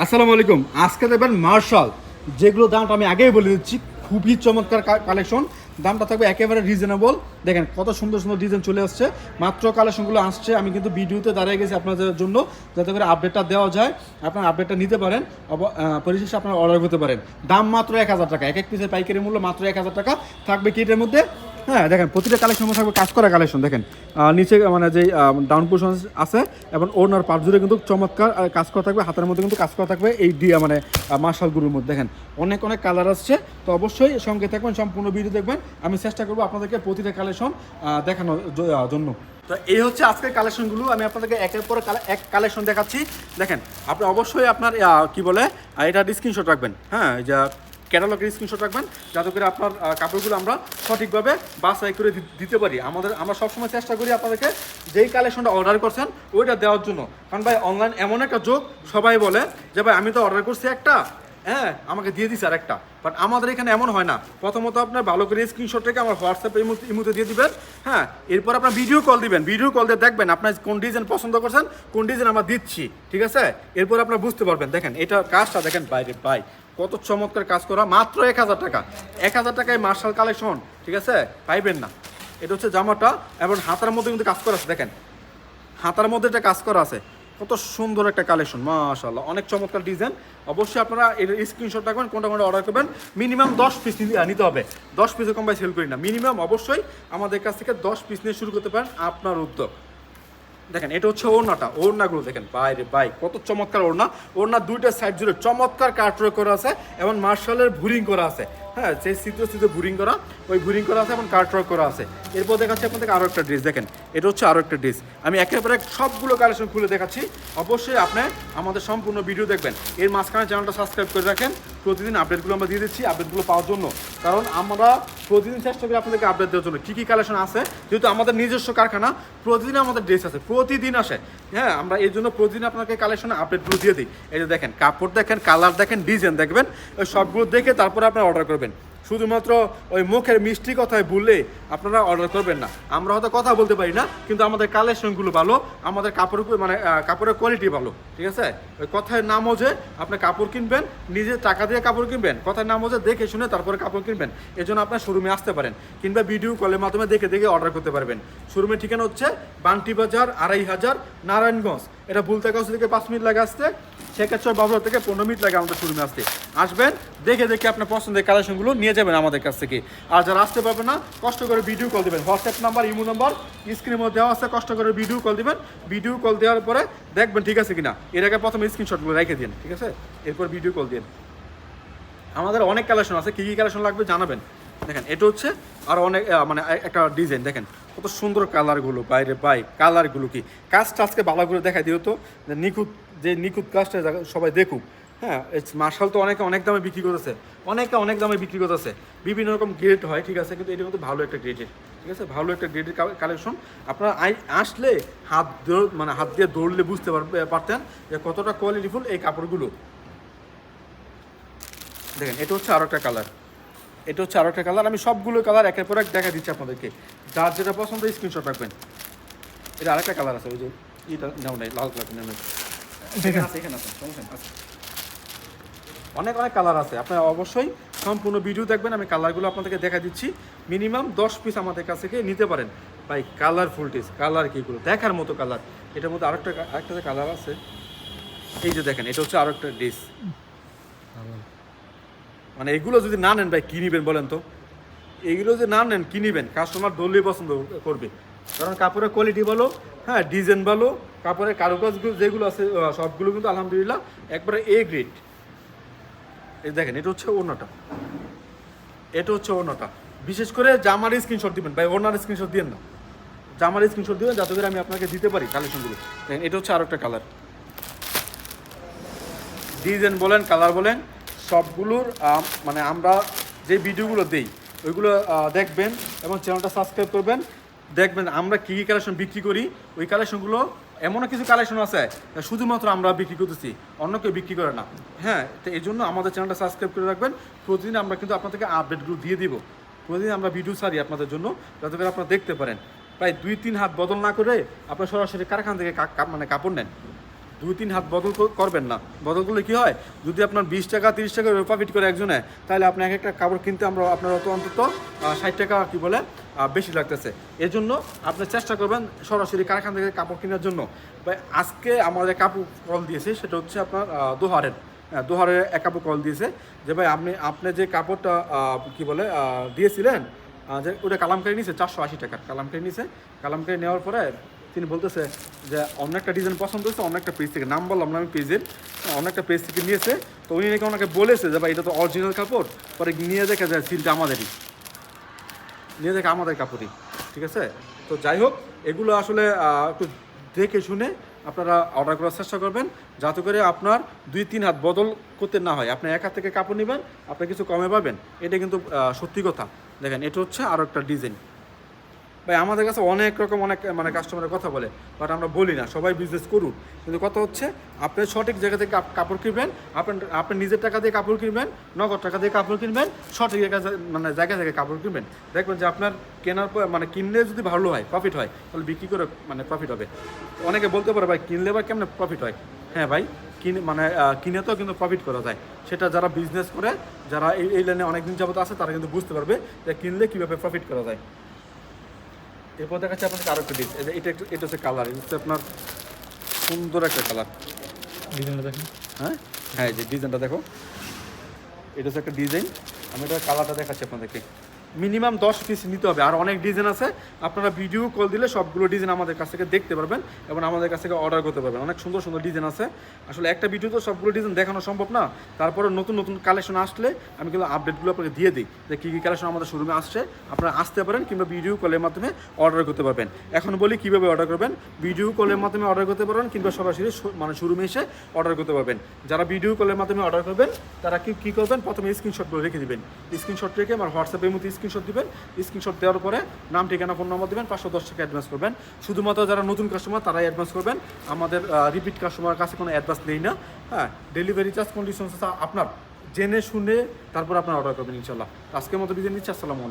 আসসালামু আলাইকুম। আজকে দেখবেন মার্শাল, যেগুলো দামটা আমি আগেই বলে দিচ্ছি, খুবই চমৎকার কালেকশন। দামটা থাকবে একেবারে রিজনেবল। দেখেন কত সুন্দর সুন্দর ডিজাইন চলে আসছে, মাত্র কালেকশনগুলো আসছে। আমি কিন্তু ভিডিওতে দাঁড়িয়ে গেছি আপনাদের জন্য, যাতে করে আপডেটটা দেওয়া যায়, আপনার আপডেটটা নিতে পারেন, পরিশেষে আপনারা অর্ডার করতে পারেন। দাম মাত্র 1000 টাকা, এক এক পিসের পাইকারি মূল্য মাত্র 1000 টাকা। থাকবে কিটের মধ্যে, হ্যাঁ দেখেন প্রতিটা কালেকশন থাকবে কাজ করা কালেকশন। দেখেন নিচে মানে যে ডাউন পোর্শন আছে এবং ওনার পার জুড়ে কিন্তু চমৎকার কাজ করা থাকবে, হাতের মধ্যে কিন্তু কাজ করা থাকবে এই মানে মার্শালগুলোর মধ্যে। দেখেন অনেক অনেক কালার আসছে, তো অবশ্যই সঙ্গে থাকবেন, সম্পূর্ণ ভিডিও দেখবেন। আমি চেষ্টা করবো আপনাদেরকে প্রতিটা কালেকশন দেখানোর জন্য। তো এই হচ্ছে আজকের কালেকশনগুলো, আমি আপনাদেরকে একের পর এক কালেকশন দেখাচ্ছি। দেখেন আপনি অবশ্যই আপনার কি বলে এটা স্ক্রিনশট রাখবেন, হ্যাঁ যা ক্যাটালগের স্ক্রিনশট রাখবেন, যাতে করে আপনার কাপড়গুলো আমরা সঠিকভাবে বাছাই করে দিতে পারি। আমরা সবসময় চেষ্টা করি আপনাদেরকে যেই কালেকশনটা অর্ডার করছেন ওইটা দেওয়ার জন্য। কারণ ভাই অনলাইন এমন একটা যোগ, সবাই বলে যে ভাই আমি তো অর্ডার করছি একটা, হ্যাঁ আমাকে দিয়ে দিছে আর একটা। বাট আমাদের এখানে এমন হয় না। প্রথমত আপনার ভালো করে স্ক্রিনশট রেখে আমার হোয়াটসঅ্যাপে ইমুতে দিয়ে দিবেন, হ্যাঁ এরপর আপনার ভিডিও কল দিবেন। ভিডিও কল দিয়ে দেখবেন আপনার কোন ডিজাইন পছন্দ করছেন, কোন ডিজাইন আমরা দিচ্ছি, ঠিক আছে? এরপর আপনারা বুঝতে পারবেন। দেখেন এটা কাজটা দেখেন বাইরে ভাই কত চমৎকার কাজ করা, মাত্র 1000 টাকা। 1000 টাকায় মার্শাল কালেকশন, ঠিক আছে? পাইবেন না। এটা হচ্ছে জামাটা, এবং হাতার মধ্যে কিন্তু কাজ করা আছে। দেখেন হাতার মধ্যে একটা কাজ করা আছে, কত সুন্দর একটা কালেকশন, মাশাআল্লাহ অনেক চমৎকার ডিজাইন। অবশ্যই আপনারা এর স্ক্রিনশট রাখবেন, কোনটা কোনটা অর্ডার করবেন। মিনিমাম 10 পিস নিতে হবে, 10 পিসের কম ভাই সেল করি না। মিনিমাম অবশ্যই আমাদের কাছ থেকে 10 পিস নিয়ে শুরু করতে পারেন, আপনার উদ্যোগ। দেখেন এটা হচ্ছে ওড়নাটা, ওড়নাগুলো দেখেন বাইরে বাই কত চমৎকার ওড়না। ওড়না দুইটা সাইড জুড়ে চমৎকার কাটওয়ার্ক করা আছে এবং মার্শালের ভুরিং করা আছে, হ্যাঁ সেই সিদ্ধ ভুরিং করা, ওই ভুরিং করা আছে এবং কাটওয়ার্ক করা আছে। এরপর দেখাচ্ছি আপনাদেরকে আরও একটা ড্রেস। দেখেন এটা হচ্ছে আরও একটা ড্রেস। আমি একেবারে সবগুলো কালেকশন খুলে দেখাচ্ছি। অবশ্যই আপনি আমাদের সম্পূর্ণ ভিডিও দেখবেন। এর মাঝখানে চ্যানেলটা সাবস্ক্রাইব করে রাখেন, প্রতিদিন আপডেটগুলো আমরা দিয়ে দিচ্ছি, আপডেটগুলো পাওয়ার জন্য। কারণ আমরা প্রতিদিন চেষ্টা করি আপনাদেরকে আপডেট দেওয়ার জন্য কী কী কালেকশন আছে। যেহেতু আমাদের নিজস্ব কারখানা, প্রতিদিন আমাদের ড্রেস আছে, প্রতিদিন আসে, হ্যাঁ আমরা এই জন্য প্রতিদিন আপনাকে কালেকশনে আপডেটগুলো দিয়ে দিই। এই যে দেখেন কাপড় দেখেন, কালার দেখেন, ডিজাইন দেখবেন, ওই সবগুলো দেখে তারপরে আপনারা অর্ডার করবেন। শুধুমাত্র ওই মুখের মিষ্টি কথায় বললে আপনারা অর্ডার করবেন না। আমরা হয়তো কথা বলতে পারি না, কিন্তু আমাদের কালেকশনগুলো ভালো, আমাদের কাপড় মানে কাপড়ের কোয়ালিটি ভালো, ঠিক আছে? ওই কথায় না মজে আপনি কাপড় কিনবেন, নিজে টাকা দিয়ে কাপড় কিনবেন, কথায় না মজে দেখে শুনে তারপরে কাপড় কিনবেন। এই জন্য আপনার শোরুমে আসতে পারেন, কিংবা ভিডিও কলের মাধ্যমে দেখে দেখে অর্ডার করতে পারবেন। শোরুমের ঠিকানা হচ্ছে বান্টি বাজার 2500 নারায়ণগঞ্জ। এটা বুলতাগাছ থেকে 5 মিনিট লাগে আসতে, শেখাচর বাবুর থেকে 15 মিনিট লাগে আমাদের শোরুমে আসতে। আসবেন, দেখে দেখে আপনার পছন্দের কালেকশনগুলো নিয়ে যাবেন আমাদের কাছ থেকে। আর যারা আসতে পারবেন না, কষ্ট করে ভিডিও কল দেবেন। হোয়াটসঅ্যাপ নাম্বার, ইমো নাম্বার স্ক্রিনের মধ্যে দেওয়া আছে, কষ্ট করে ভিডিও কল দেবেন। ভিডিও কল দেওয়ার পরে দেখবেন ঠিক আছে কিনা। এর আগে প্রথমে স্ক্রিনশটগুলো রেখে দিন, ঠিক আছে? এরপর ভিডিও কল দিন। আমাদের অনেক কালেকশন আছে, কী কী কালেকশন লাগবে জানাবেন। দেখেন এটা হচ্ছে আর অনেক মানে একটা ডিজাইন। দেখেন কত সুন্দর কালারগুলো, বাইরে বাই কালারগুলো কি কাজটা আজকে ভালো করে দেখাই দিও তো, যে নিখুঁত কাজটা সবাই দেখুক। হ্যাঁ মার্শাল তো অনেকে অনেক দামে বিক্রি করতেছে, অনেক দামে বিক্রি করতেছে, বিভিন্ন রকম গ্রেড হয়, ঠিক আছে? কিন্তু এটার মধ্যে ভালো একটা গ্রেডের, ঠিক আছে, ভালো একটা গ্রেডের কালেকশন। আপনারা আসলে হাত দিয়ে দৌড়লে বুঝতে পারতেন যে কতটা কোয়ালিটিফুল এই কাপড়গুলো। দেখেন এটা হচ্ছে আরও একটা কালার, এটা হচ্ছে আরও একটা কালার। আমি সবগুলো কালার একের পর এক দেখা দিচ্ছি আপনাদেরকে, যার যেটা পছন্দ স্ক্রিনশট রাখবেন। এটা আরেকটা কালার আছে, ওই যে এটা নেও নাই, লাল কালার নেও নাই, এখানে আছে, এখানে আছে, সমস্যা নেই। অনেক কালার আছে, আপনারা অবশ্যই সম্পূর্ণ ভিডিও দেখবেন। আমি কালারগুলো আপনাদেরকে দেখা দিচ্ছি। মিনিমাম 10 পিস আমাদের কাছ থেকে নিতে পারেন ভাই। কালারফুল ডিস, কালার কীগুলো দেখার মতো কালার। এটার মধ্যে আরেকটা কালার আছে, এই যে দেখেন এটা হচ্ছে আরও একটা ডিস। মানে এগুলো যদি না নেন ভাই কী নিবেন বলেন তো? এগুলো যে না নেন কী নিবেন? কাস্টমার দললেই পছন্দ করবে, কারণ কাপড়ের কোয়ালিটি ভালো, হ্যাঁ ডিজাইন ভালো, কাপড়ের কারুকাজগুলো যেগুলো আছে সবগুলো কিন্তু আলহামদুলিল্লাহ একবারে এ গ্রেড। এই দেখেন এটা হচ্ছে ওড়নাটা, এটা হচ্ছে ওড়নাটা। বিশেষ করে জামার স্ক্রিনশট দিবেন ভাই, ওড়নার স্ক্রিনশট দিবেন না, জামার স্ক্রিনশট দিবেন, যাতে করে আমি আপনাকে দিতে পারি কালেকশনগুলো। দেখেন এটা হচ্ছে আরও একটা কালার। ডিজাইন বলেন, কালার বলেন, সবগুলোর মানে আমরা যে ভিডিওগুলো দেই ওইগুলো দেখবেন এবং চ্যানেলটা সাবস্ক্রাইব করবেন। দেখবেন আমরা কী কী কালেকশন বিক্রি করি, ওই কালেকশনগুলো এমনও কিছু কালেকশন আছে শুধুমাত্র আমরা বিক্রি করতেছি, অন্য কেউ বিক্রি করে না। হ্যাঁ তো এই জন্য আমাদের চ্যানেলটা সাবস্ক্রাইব করে রাখবেন। প্রতিদিন আমরা কিন্তু আপনাদেরকে আপডেটগুলো দিয়ে দিব, প্রতিদিন আমরা ভিডিও ছাড়ি আপনাদের জন্য, যাতে করে আপনারা দেখতে পারেন। প্রায় 2-3 হাত বদল না করে আপনার সরাসরি কারখানা থেকে মানে কাপড় নেন। 2-3 হাত বদল করবেন না। বদল করলে কী হয়, যদি আপনার 20 টাকা 30 টাকা প্রফিট করে একজনে, তাহলে আপনি এক একটা কাপড় কিনতে আপনার অন্তত 60 টাকা কী বলে বেশি লাগতেছে। এর জন্য আপনি চেষ্টা করবেন সরাসরি কারখানা থেকে কাপড় কেনার জন্য। ভাই আজকে আমাদের কাপড় কল দিয়েছে, সেটা হচ্ছে আপনার দোহারের এক কাপড় কল দিয়েছে যে ভাই আপনি যে কাপড়টা কী বলে দিয়েছিলেন, যে ওটা কালামকারি নিয়েছে 480 টাকা কালামকারি নিয়েছে। কালামকারি নেওয়ার পরে তিনি বলতেছে যে অন্য একটা ডিজাইন পছন্দ হয়েছে, অন্য একটা পেজ থেকে, নাম বললাম না আমি পেজের, অন্য একটা পেজ থেকে নিয়েছে। তো উনি নাকি ওনাকে বলেছে যে ভাই এটা তো অরিজিনাল কাপড়, পরে নিয়ে দেখে যায় সিলটা আমাদের কাপড়ই, ঠিক আছে। তো যাই হোক, এগুলো আসলে একটু দেখে শুনে আপনারা অর্ডার করার চেষ্টা করবেন, যাতে করে আপনার 2-3 হাত বদল করতে না হয়। আপনি এক হাত থেকে কাপড় নেবেন, আপনি কিছু কমে পাবেন, এটা কিন্তু সত্যি কথা। দেখেন এটা হচ্ছে আরও একটা ডিজাইন। ভাই আমাদের কাছে অনেক রকম মানে কাস্টমারের কথা বলে, বাট আমরা বলি না, সবাই বিজনেস করুন। কিন্তু কথা হচ্ছে আপনি সঠিক জায়গা থেকে কাপড় কিনবেন, আপনি নিজের টাকা দিয়ে কাপড় কিনবেন, নগদ টাকা দিয়ে কাপড় কিনবেন, সঠিক জায়গা থেকে কাপড় কিনবেন। দেখবেন যে আপনার কেনার পর কিনলে যদি ভালো হয়, প্রফিট হয়, তাহলে বিক্রি করে প্রফিট হবে। অনেকে বলতে পারে ভাই কিনলে বা কেমন প্রফিট হয়। হ্যাঁ ভাই, কিনে তো কিন্তু প্রফিট করা যায়। সেটা যারা বিজনেস করে, যারা এই লাইনে অনেকদিন যাবত আছে, তারা কিন্তু বুঝতে পারবে যে কিনলে কীভাবে প্রফিট করা যায়। এরপর দেখাচ্ছে আপনাকে আরও একটা ডিজাইন, এটা হচ্ছে কালার, এটা হচ্ছে আপনার সুন্দর একটা কালার। ডিজাইনটা দেখেন। হ্যাঁ হ্যাঁ, এই যে ডিজাইনটা দেখো, এটা হচ্ছে একটা ডিজাইন। আমি এটা কালারটা দেখাচ্ছি আপনাদেরকে। মিনিমাম 10 পিস নিতে হবে। আর অনেক ডিজাইন আছে, আপনারা ভিডিও কল দিলে সবগুলো ডিজাইন আমাদের কাছ থেকে দেখতে পারবেন এবং আমাদের কাছ থেকে অর্ডার করতে পারবেন। অনেক সুন্দর সুন্দর ডিজাইন আছে। আসলে একটা ভিডিও তো সবগুলো ডিজাইন দেখানো সম্ভব না, তারপরে নতুন নতুন কালেকশন আসলে আমি কিন্তু আপডেটগুলো আপনাকে দিয়ে দিই যে কী কী কালেকশন আমাদের শোরুমে আসছে। আপনারা আসতে পারেন কিংবা ভিডিও কলের মাধ্যমে অর্ডার করতে পারবেন। এখন বলি কীভাবে অর্ডার করবেন। ভিডিও কলের মাধ্যমে অর্ডার করতে পারবেন কিংবা সরাসরি শোরুমে এসে অর্ডার করতে পারবেন। যারা ভিডিও কলের মাধ্যমে অর্ডার করবেন তারা কী করবেন, প্রথমে স্ক্রিনশটগুলো রেখে দেবেন। স্ক্রিনশট রেখে আমার হোয়াটসঅ্যাপের মধ্যে স্ক্রিনশট দিবেন। স্ক্রিনশট দেওয়ার পরে নাম, ঠিকানা, ফোন নম্বর দেবেন, 510 টাকা অ্যাডভান্স করবেন। শুধুমাত্র যারা নতুন কাস্টমার তারাই অ্যাডভান্স করবেন, আমাদের রিপিট কাস্টমার কাছে কোনো অ্যাডভান্স নেই না। হ্যাঁ, ডেলিভারি চার্জ কন্ডিশনস আপনার জেনে শুনে তারপর আপনার অর্ডার করবেন ইনশাল্লাহ। আজকের মতো বিদায় নিচ্ছি, আসসালামু আলাইকুম।